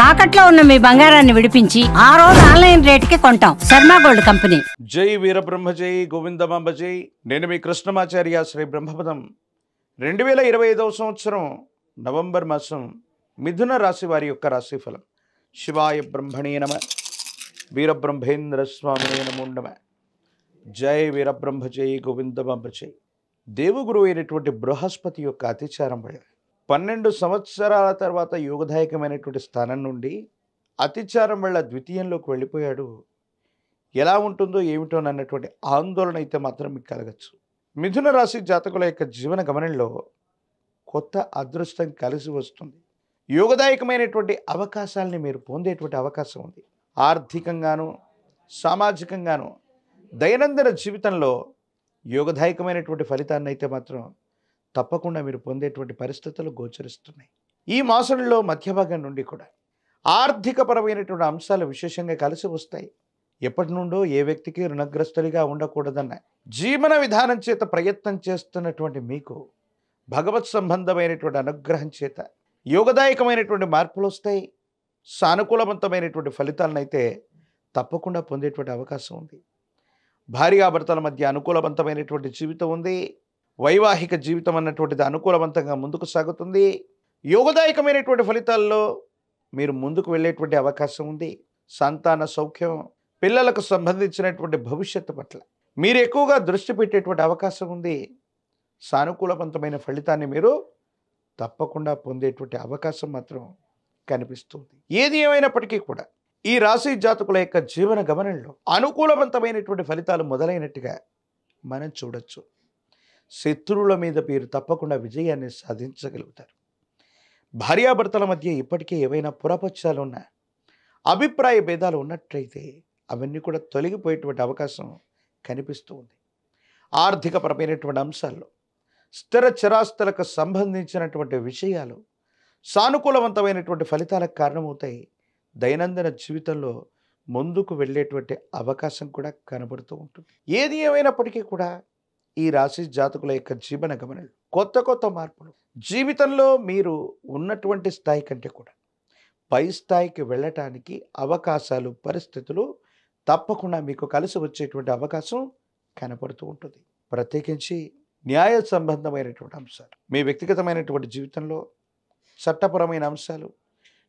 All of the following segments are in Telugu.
తాకట్లో ఉన్న మీ బంగారాన్ని విడిపించి ఆ రోజు ఆన్లైన్ రేటుకి కొంటాం. Sharma gold company. జై వీరబ్రహ్మ జై గోవిందమాంబ జై. నేను మీ కృష్ణమాచార్య శ్రీ బ్రహ్మపదం. 2025 సంవత్సరం నవంబర్ మాసం మిథున రాశి వారి యొక్క రాశిఫలం. శివాయ బ్రహ్మణే నమ, వీరబ్రహ్మేంద్ర స్వామినే నమో నమ. జై వీరబ్రహ్మ జై గోవిందమాంబ జై. దేవగురువు అయినటువంటి బృహస్పతి యొక్క అతిచారం వల్ల 12 సంవత్సరాల తర్వాత యోగదాయకమైనటువంటి స్థానం నుండి అతిచారం వల్ల ద్వితీయంలోకి వెళ్ళిపోయాడు. ఎలా ఉంటుందో ఏమిటో అన్నటువంటి ఆందోళన అయితే మాత్రం మీకు కలగచ్చు. మిథున రాశి జాతకుల యొక్క జీవన గమనంలో కొత్త అదృష్టం కలిసి వస్తుంది. యోగదాయకమైనటువంటి అవకాశాలని మీరు పొందేటువంటి అవకాశం ఉంది. ఆర్థికంగాను సామాజికంగాను దైనందిన జీవితంలో యోగదాయకమైనటువంటి ఫలితాన్ని అయితే మాత్రం తప్పకుండా మీరు పొందేటువంటి పరిస్థితులు గోచరిస్తున్నాయి. ఈ మాసంలో మధ్య భాగం నుండి కూడా ఆర్థికపరమైనటువంటి అంశాలు విశేషంగా కలిసి వస్తాయి. ఎప్పటి నుండో ఏ వ్యక్తికి రుణగ్రస్తుడిగా ఉండకూడదన్న జీవన విధానం చేత ప్రయత్నం చేస్తున్నటువంటి మీకు భగవత్ సంబంధమైనటువంటి అనుగ్రహం చేత యోగదాయకమైనటువంటి మార్పులు వస్తాయి. సానుకూలవంతమైనటువంటి ఫలితాలను అయితే తప్పకుండా పొందేటువంటి అవకాశం ఉంది. భార్యాభర్తల మధ్య అనుకూలవంతమైనటువంటి జీవితం ఉంది. వైవాహిక జీవితం అన్నటువంటిది అనుకూలవంతంగా ముందుకు సాగుతుంది. యోగదాయకమైనటువంటి ఫలితాల్లో మీరు ముందుకు వెళ్ళేటువంటి అవకాశం ఉంది. సంతాన సౌఖ్యం, పిల్లలకు సంబంధించినటువంటి భవిష్యత్తు పట్ల మీరు ఎక్కువగా దృష్టి పెట్టేటువంటి అవకాశం ఉంది. సానుకూలవంతమైన ఫలితాన్ని మీరు తప్పకుండా పొందేటువంటి అవకాశం మాత్రం కనిపిస్తుంది. ఏది ఏమైనప్పటికీ కూడా ఈ రాశి జాతకుల యొక్క జీవన గమనంలో అనుకూలవంతమైనటువంటి ఫలితాలు మొదలైనట్టుగా మనం చూడొచ్చు. శత్రువుల మీద మీరు తప్పకుండా విజయాన్ని సాధించగలుగుతారు. భార్యాభర్తల మధ్య ఇప్పటికే ఏవైనా పురపక్షాలు ఉన్నా, అభిప్రాయ భేదాలు ఉన్నట్లయితే అవన్నీ కూడా తొలగిపోయేటువంటి అవకాశం కనిపిస్తూ ఉంది. ఆర్థికపరమైనటువంటి అంశాల్లో స్థిర చరాస్తులకు సంబంధించినటువంటి విషయాలు సానుకూలవంతమైనటువంటి ఫలితాలకు కారణమవుతాయి. దైనందిన జీవితంలో ముందుకు వెళ్ళేటువంటి అవకాశం కూడా కనబడుతూ ఉంటుంది. ఏది ఏమైనప్పటికీ కూడా ఈ రాశి జాతకుల యొక్క జీవన గమనాలు కొత్త కొత్త మార్పులు జీవితంలో మీరు ఉన్నటువంటి స్థాయి కంటే కూడా పై స్థాయికి వెళ్ళటానికి అవకాశాలు, పరిస్థితులు తప్పకుండా మీకు కలిసి వచ్చేటువంటి అవకాశం కనపడుతూ ఉంటుంది. ప్రత్యేకించి న్యాయ సంబంధమైనటువంటి అంశాలు, మీ వ్యక్తిగతమైనటువంటి జీవితంలో చట్టపరమైన అంశాలు,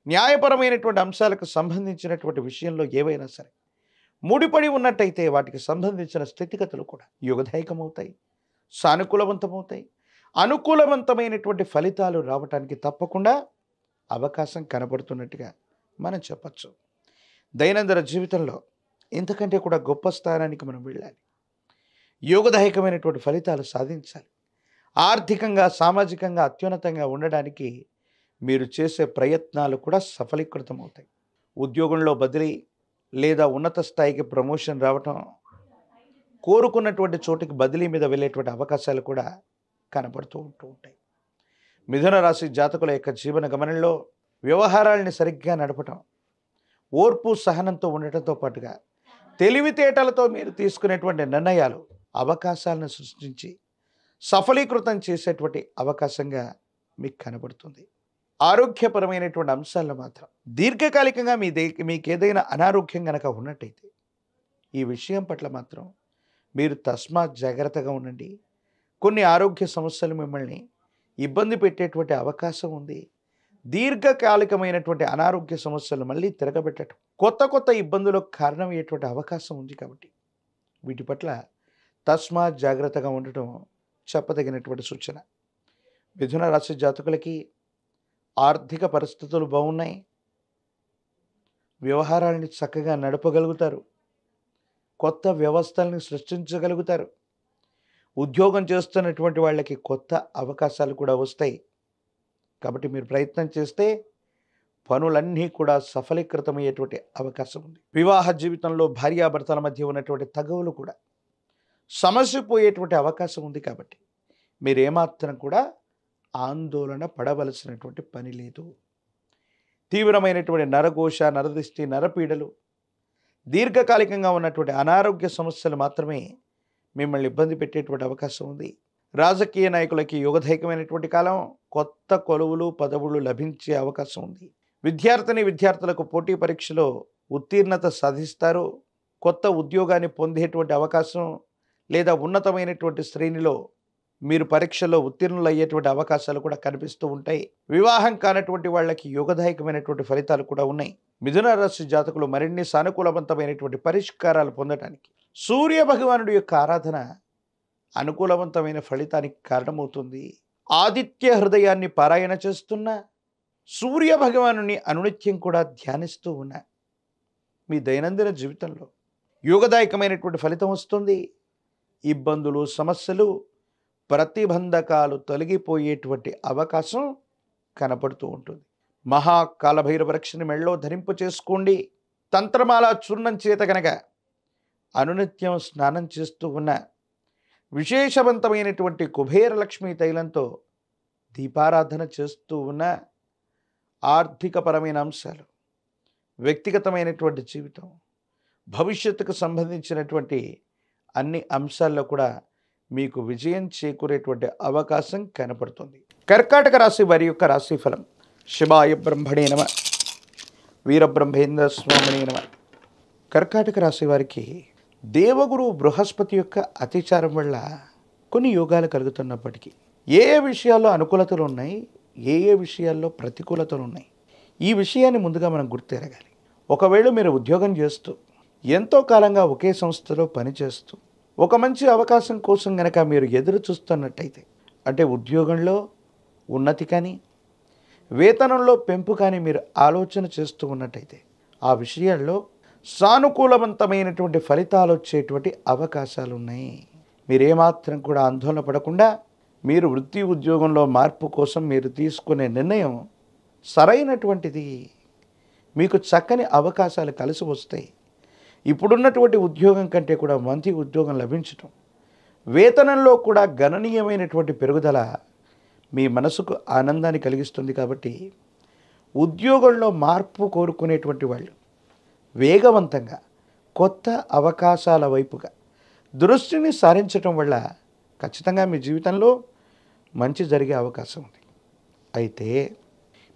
న్యాయపరమైనటువంటి అంశాలకు సంబంధించినటువంటి విషయంలో ఏవైనా సరే ముడిపడి ఉన్నట్టయితే వాటికి సంబంధించిన స్థితిగతులు కూడా యోగదాయకమవుతాయి, సానుకూలవంతమవుతాయి. అనుకూలవంతమైనటువంటి ఫలితాలు రావటానికి తప్పకుండా అవకాశం కనబడుతున్నట్టుగా మనం చెప్పచ్చు. దైనందిన జీవితంలో ఇంతకంటే కూడా గొప్ప స్థానానికి మనం వెళ్ళాలి. యోగదాయకమైనటువంటి ఫలితాలు సాధించాలి. ఆర్థికంగా సామాజికంగా అత్యున్నతంగా ఉండడానికి మీరు చేసే ప్రయత్నాలు కూడా సఫలీకృతమవుతాయి. ఉద్యోగంలో బదిలీ లేదా ఉన్నత స్థాయికి ప్రమోషన్ రావటం, కోరుకున్నటువంటి చోటికి బదిలీ మీద వెళ్ళేటువంటి అవకాశాలు కూడా కనపడుతూ ఉంటాయి. మిథున రాశి జాతకుల యొక్క జీవన గమనంలో వ్యవహారాలని సరిగ్గా నడపటం, ఓర్పు సహనంతో ఉండటంతో పాటుగా తెలివితేటలతో మీరు తీసుకునేటువంటి నిర్ణయాలు అవకాశాలను సృష్టించి సఫలీకృతం చేసేటువంటి అవకాశంగా మీకు కనబడుతుంది. ఆరోగ్యపరమైనటువంటి అంశాలను మాత్రం దీర్ఘకాలికంగా మీకు ఏదైనా అనారోగ్యం కనుక ఉన్నట్టయితే ఈ విషయం పట్ల మాత్రం మీరు తస్మాత్ జాగ్రత్తగా ఉండండి. కొన్ని ఆరోగ్య సమస్యలు మిమ్మల్ని ఇబ్బంది పెట్టేటువంటి అవకాశం ఉంది. దీర్ఘకాలికమైనటువంటి అనారోగ్య సమస్యలు మళ్ళీ తిరగబెట్టడం, కొత్త కొత్త ఇబ్బందులకు కారణమయ్యేటువంటి అవకాశం ఉంది. కాబట్టి వీటి పట్ల తస్మాత్ జాగ్రత్తగా ఉండటం చెప్పదగినటువంటి సూచన. మిథున రాశి జాతకులకి ఆర్థిక పరిస్థితులు బాగున్నాయి. వ్యవహారాలని చక్కగా నడపగలుగుతారు. కొత్త వ్యవస్థల్ని సృష్టించగలుగుతారు. ఉద్యోగం చేస్తున్నటువంటి వాళ్ళకి కొత్త అవకాశాలు కూడా వస్తాయి. కాబట్టి మీరు ప్రయత్నం చేస్తే పనులన్నీ కూడా సఫలీకృతమయ్యేటువంటి అవకాశం ఉంది. వివాహ జీవితంలో భార్యాభర్తల మధ్య ఉన్నటువంటి తగవులు కూడా సమసిపోయేటువంటి అవకాశం ఉంది. కాబట్టి మీరు ఏమాత్రం కూడా ఆందోళన పడవలసినటువంటి పని లేదు. తీవ్రమైనటువంటి నరఘోష, నరదిష్టి, నరపీడలు, దీర్ఘకాలికంగా ఉన్నటువంటి అనారోగ్య సమస్యలు మాత్రమే మిమ్మల్ని ఇబ్బంది పెట్టేటువంటి అవకాశం ఉంది. రాజకీయ నాయకులకి యోగదాయకమైనటువంటి కాలం, కొత్త కొలువులు పదవులు లభించే అవకాశం ఉంది. విద్యార్థులకు పోటీ పరీక్షలో ఉత్తీర్ణత సాధిస్తారు. కొత్త ఉద్యోగాన్ని పొందేటువంటి అవకాశం లేదా ఉన్నతమైనటువంటి శ్రేణిలో మీరు పరీక్షలో ఉత్తీర్ణులు అయ్యేటువంటి అవకాశాలు కూడా కనిపిస్తూ ఉంటాయి. వివాహం కానటువంటి వాళ్ళకి యోగదాయకమైనటువంటి ఫలితాలు కూడా ఉన్నాయి. మిథున రాశి జాతకులు మరిన్ని సానుకూలవంతమైనటువంటి పరిష్కారాలు పొందడానికి సూర్య భగవానుడి యొక్క ఆరాధన అనుకూలవంతమైన ఫలితానికి కారణమవుతుంది. ఆదిత్య హృదయాన్ని పారాయణ చేస్తున్న సూర్య భగవానుని అనునిత్యం కూడా ధ్యానిస్తూ ఉన్న మీ దైనందిన జీవితంలో యోగదాయకమైనటువంటి ఫలితం వస్తుంది. ఇబ్బందులు, సమస్యలు, ప్రతిబంధకాలు తొలగిపోయేటువంటి అవకాశం కనపడుతూ ఉంటుంది. మహాకాలభైరవ రక్షని మెళ్ళలో ధరింపు చేసుకోండి. తంత్రమాల చూర్ణం చేత కనుక అనునిత్యం స్నానం చేస్తూ ఉన్న విశేషవంతమైనటువంటి కుబేర లక్ష్మీ తైలంతో దీపారాధన చేస్తూ ఉన్న ఆర్థికపరమైన అంశాలు, వ్యక్తిగతమైనటువంటి జీవితం, భవిష్యత్తుకు సంబంధించినటువంటి అన్ని అంశాల్లో కూడా మీకు విజయం చేకూరేటువంటి అవకాశం కనపడుతుంది. కర్కాటక రాశి వారి యొక్క రాశి ఫలం. శివాయ బ్రహ్మణే నమ, వీరబ్రహ్మేంద్ర స్వామినే నమ. కర్కాటక రాశి వారికి దేవగురు బృహస్పతి యొక్క అతిచారం వల్ల కొన్ని యోగాలు కలుగుతున్నప్పటికీ ఏ విషయాల్లో అనుకూలతలు ఉన్నాయి, ఏ విషయాల్లో ప్రతికూలతలు ఉన్నాయి, ఈ విషయాన్ని ముందుగా మనం గుర్తెరగాలి. ఒకవేళ మీరు ఉద్యోగం చేస్తూ ఎంతో కాలంగా ఒకే సంస్థలో పనిచేస్తూ ఒక మంచి అవకాశం కోసం కనుక మీరు ఎదురు చూస్తున్నట్టయితే, అంటే ఉద్యోగంలో ఉన్నతి కానీ వేతనంలో పెంపు కానీ మీరు ఆలోచన చేస్తూ ఉన్నట్టయితే ఆ విషయాల్లో సానుకూలవంతమైనటువంటి ఫలితాలు వచ్చేటువంటి అవకాశాలు ఉన్నాయి. మీరేమాత్రం కూడా ఆందోళన పడకుండా మీరు వృత్తి ఉద్యోగంలో మార్పు కోసం మీరు తీసుకునే నిర్ణయం సరైనటువంటిది. మీకు చక్కని అవకాశాలు కలిసి వస్తాయి. ఇప్పుడున్నటువంటి ఉద్యోగం కంటే కూడా మంచి ఉద్యోగం లభించటం, వేతనంలో కూడా గణనీయమైనటువంటి పెరుగుదల మీ మనసుకు ఆనందాన్ని కలిగిస్తుంది. కాబట్టి ఉద్యోగంలో మార్పు కోరుకునేటువంటి వాళ్ళు వేగవంతంగా కొత్త అవకాశాల వైపుగా దృష్టిని సారించటం వల్ల ఖచ్చితంగా మీ జీవితంలో మంచి జరిగే అవకాశం ఉంది. అయితే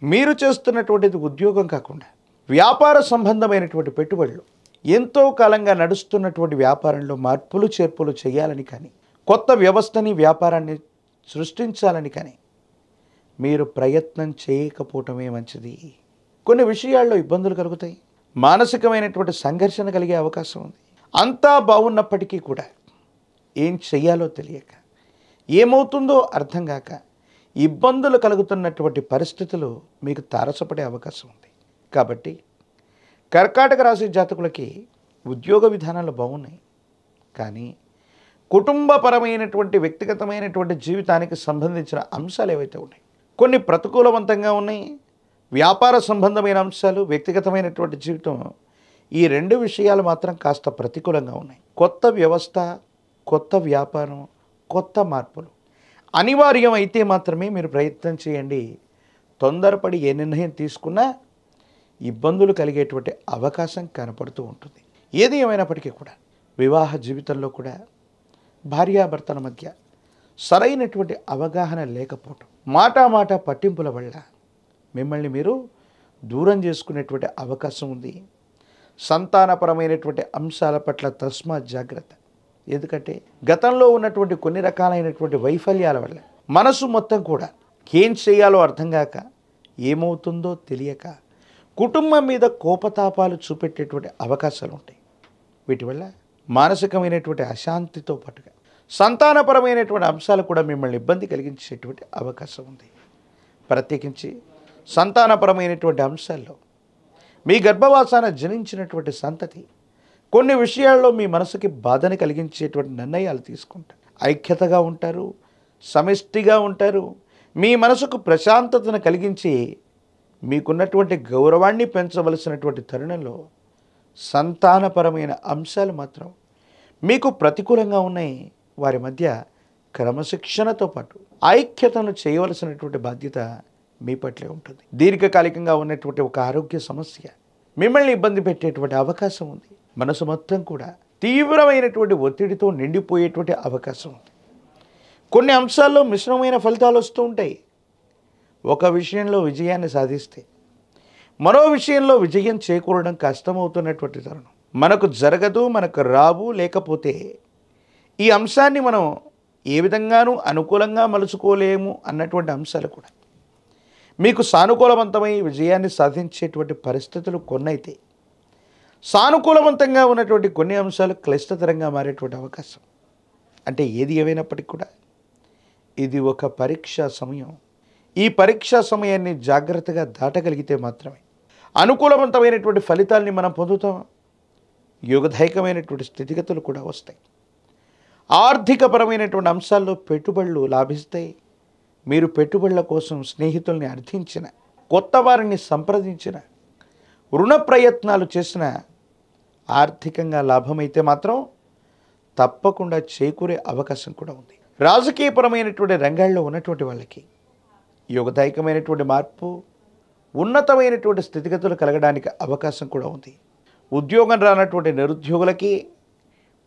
మీరు చేస్తున్నటువంటిది ఉద్యోగం కాకుండా వ్యాపార సంబంధమైనటువంటి పెట్టుబడులు, ఎంతో కాలంగా నడుస్తున్నటువంటి వ్యాపారంలో మార్పులు చేర్పులు చేయాలని కానీ కొత్త వ్యవస్థని వ్యాపారాన్ని సృష్టించాలని కానీ మీరు ప్రయత్నం చేయకపోవటమే మంచిది. కొన్ని విషయాల్లో ఇబ్బందులు కలుగుతాయి, మానసికమైనటువంటి సంఘర్షణ కలిగే అవకాశం ఉంది. అంతా బాగున్నప్పటికీ కూడా ఏం చెయ్యాలో తెలియక, ఏమవుతుందో అర్థం కాక ఇబ్బందులు కలుగుతున్నటువంటి పరిస్థితులు మీకు తారసపడే అవకాశం ఉంది. కాబట్టి కర్కాటక రాశి జాతకులకి ఉద్యోగ విధానాలు బాగున్నాయి, కానీ కుటుంబపరమైనటువంటి వ్యక్తిగతమైనటువంటి జీవితానికి సంబంధించిన అంశాలు ఏవైతే ఉన్నాయి కొన్ని ప్రతికూలవంతంగా ఉన్నాయి. వ్యాపార సంబంధమైన అంశాలు, వ్యక్తిగతమైనటువంటి జీవితం, ఈ రెండు విషయాలు మాత్రం కాస్త ప్రతికూలంగా ఉన్నాయి. కొత్త వ్యవస్థ, కొత్త వ్యాపారం, కొత్త మార్పులు అనివార్యం అయితే మాత్రమే మీరు ప్రయత్నం చేయండి. తొందరపడి ఏ నిర్ణయం తీసుకున్నా ఇబ్బందులు కలిగేటువంటి అవకాశం కనపడుతూ ఉంటుంది. ఏది ఏమైనప్పటికీ కూడా వివాహ జీవితంలో కూడా భార్యాభర్తల మధ్య సరైనటువంటి అవగాహన లేకపోవటం, మాట పట్టింపుల వల్ల మిమ్మల్ని మీరు దూరం చేసుకునేటువంటి అవకాశం ఉంది. సంతానపరమైనటువంటి అంశాల పట్ల తస్మాత్ జాగ్రత్త. ఎందుకంటే గతంలో ఉన్నటువంటి కొన్ని రకాలైనటువంటి వైఫల్యాల వల్ల మనసు మొత్తం కూడా ఏం చేయాలో అర్థం కాక, ఏమవుతుందో తెలియక కుటుంబం మీద కోపతాపాలు చూపెట్టేటువంటి అవకాశాలు ఉంటాయి. వీటి వల్ల మానసికమైనటువంటి అశాంతితో పాటుగా సంతానపరమైనటువంటి అంశాలు కూడా మిమ్మల్ని ఇబ్బంది కలిగించేటువంటి అవకాశం ఉంది. ప్రత్యేకించి సంతానపరమైనటువంటి అంశాల్లో మీ గర్భవాసాన జనించినటువంటి సంతతి కొన్ని విషయాల్లో మీ మనసుకి బాధని కలిగించేటువంటి నిర్ణయాలు తీసుకుంటారు. ఐక్యతగా ఉంటారు, సమిష్టిగా ఉంటారు. మీ మనసుకు ప్రశాంతతను కలిగించి మీకున్నటువంటి గౌరవాన్ని పెంచవలసినటువంటి తరుణంలో సంతానపరమైన అంశాలు మాత్రం మీకు ప్రతికూలంగా ఉన్నాయి. వారి మధ్య క్రమశిక్షణతో పాటు ఐక్యతను చేయవలసినటువంటి బాధ్యత మీ పట్లే ఉంటుంది. దీర్ఘకాలికంగా ఉన్నటువంటి ఒక ఆరోగ్య సమస్య మిమ్మల్ని ఇబ్బంది పెట్టేటువంటి అవకాశం ఉంది. మనసు మొత్తం కూడా తీవ్రమైనటువంటి ఒత్తిడితో నిండిపోయేటువంటి అవకాశం ఉంది. కొన్ని అంశాల్లో మిశ్రమమైన ఫలితాలు వస్తూ ఉంటాయి. ఒక విషయంలో విజయాన్ని సాధిస్తే మరో విషయంలో విజయం చేకూరడం కష్టమవుతున్నటువంటి తరుణం. మనకు జరగదు, మనకు రావు, లేకపోతే ఈ అంశాన్ని మనం ఏ విధంగానూ అనుకూలంగా మలుచుకోలేము అన్నటువంటి అంశాలు కూడా మీకు సానుకూలవంతమై విజయాన్ని సాధించేటువంటి పరిస్థితులు కొన్నైతే, సానుకూలవంతంగా ఉన్నటువంటి కొన్ని అంశాలు క్లిష్టతరంగా మారేటువంటి అవకాశం. అంటే ఏది ఏమైనప్పటికీ కూడా ఇది ఒక పరీక్షా సమయం. ఈ పరీక్షా సమయాన్ని జాగ్రత్తగా దాటగలిగితే మాత్రమే అనుకూలవంతమైనటువంటి ఫలితాల్ని మనం పొందుతాం. యోగదాయకమైనటువంటి స్థితిగతులు కూడా వస్తాయి. ఆర్థికపరమైనటువంటి అంశాల్లో పెట్టుబడులు లాభిస్తాయి. మీరు పెట్టుబడుల కోసం స్నేహితుల్ని అర్థించిన, కొత్త వారిని సంప్రదించిన, రుణ ప్రయత్నాలు చేసిన ఆర్థికంగా లాభమైతే మాత్రం తప్పకుండా చేకూరే అవకాశం కూడా ఉంది. రాజకీయపరమైనటువంటి రంగాల్లో ఉన్నటువంటి వాళ్ళకి యోగదాయకమైనటువంటి మార్పు, ఉన్నతమైనటువంటి స్థితిగతులు కలగడానికి అవకాశం కూడా ఉంది. ఉద్యోగం రానటువంటి నిరుద్యోగులకి,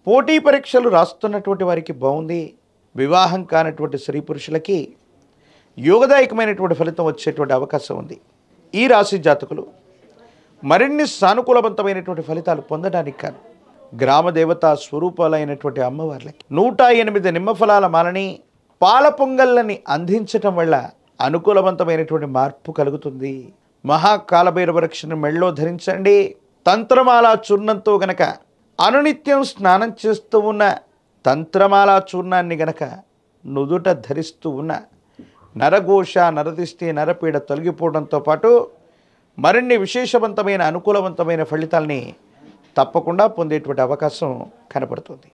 పోటీ పరీక్షలు రాస్తున్నటువంటి వారికి బాగుంది. వివాహం కానటువంటి స్త్రీ పురుషులకి యోగదాయకమైనటువంటి ఫలితం వచ్చేటువంటి అవకాశం ఉంది. ఈ రాశి జాతకులు మరిన్ని సానుకూలవంతమైనటువంటి ఫలితాలు పొందడానికి కాను గ్రామ దేవతా స్వరూపాలైనటువంటి అమ్మవార్లకి 108 నిమ్మఫలాల మాలని, పాల పొంగళ్ళని అందించటం వల్ల అనుకూలవంతమైనటువంటి మార్పు కలుగుతుంది. మహాకాలభైరవ రక్షను మెళ్ళో ధరించండి. తంత్రమాల చూర్ణంతో గనక అనునిత్యం స్నానం చేస్తూ ఉన్న తంత్రమాల చూర్ణాన్ని గనక నుదుట ధరిస్తూ ఉన్న నరఘోష, నరదిష్టి, నరపీడ తొలగిపోవడంతో పాటు మరిన్ని విశేషవంతమైన అనుకూలవంతమైన ఫలితాల్ని తప్పకుండా పొందేటువంటి అవకాశం కనపడుతుంది.